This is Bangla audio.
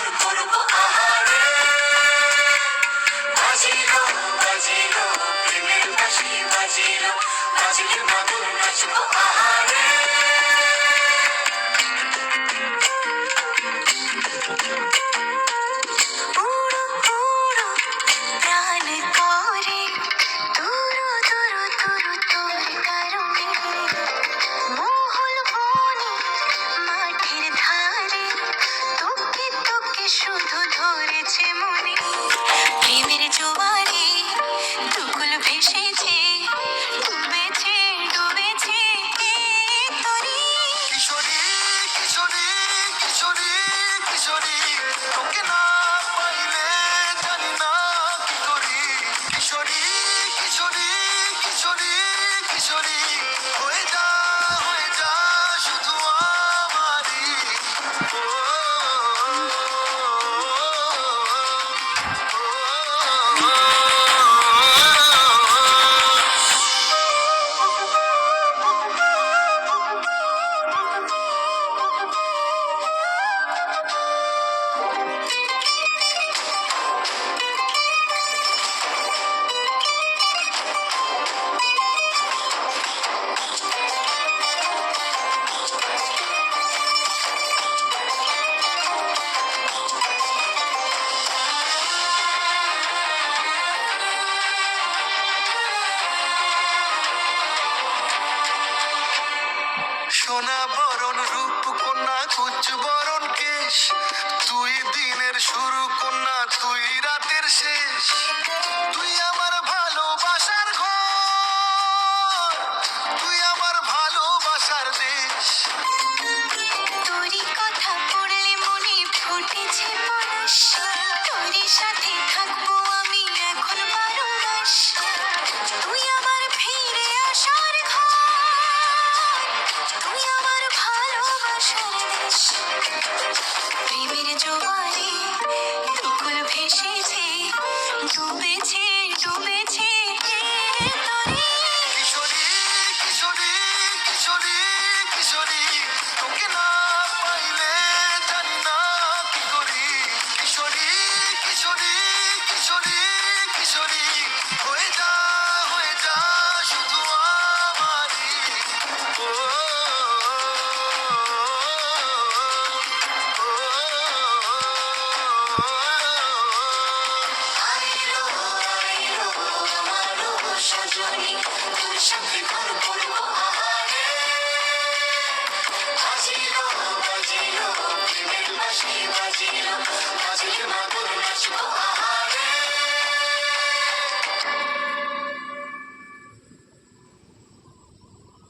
আদর করবো আহারে। বাজিলো বাজিলো প্রেমের বাঁশি বাজিলো, বাজলে মাদুর নাচবো আহারে। উড়ো উড়ো প্রাণ করে তুরু তুরু তুরু তোর কারণে, মহল বনে মাঠের ধারে তোকে তোকে শুধু ধরেছে মনে। প্রেমের জোয়ারে দুকুল ভেসেছে, ডুবেছে ডুবেছে তরি। কিশোরী কিশোরী কিশোরী কিশোরী, তোকে না পাইলে জানি না কি করি। কিশোরী কিশোরী কিশোরী কিশোরী, হয়ে যা শুধু আমারই। ও, সোনা বরণ রূপ কন্যা কুচ বরণ কেশ, তুই দিনের শুরু কন্যা তুই রাতের শেষ। তুই আমার ভালোবাসার ঘর, তুই আমার ভালোবাসার দেশ। তোরই কথা পড়লে মনে ফুটেছে পরশ, তোরই সাথে থাকবো আমি এখন 12 মাস। তুই আমার ফিরে আসার ঘর, তুই আমার ভালোবাসার দেশ। প্রেমের জোয়ারে দুকুল ভেসেছে, ডুবেছে ডুবেছে তরি। কিশোরী কিশোরী কিশোরী কিশোরী, তোকে না পাইলে জানি না কি করি। কিশোরী কিশোরী কিশোরী কিশোরী, হয়ে যা শুধু আমারই। ও, আইলো আইলো আমার সজনী,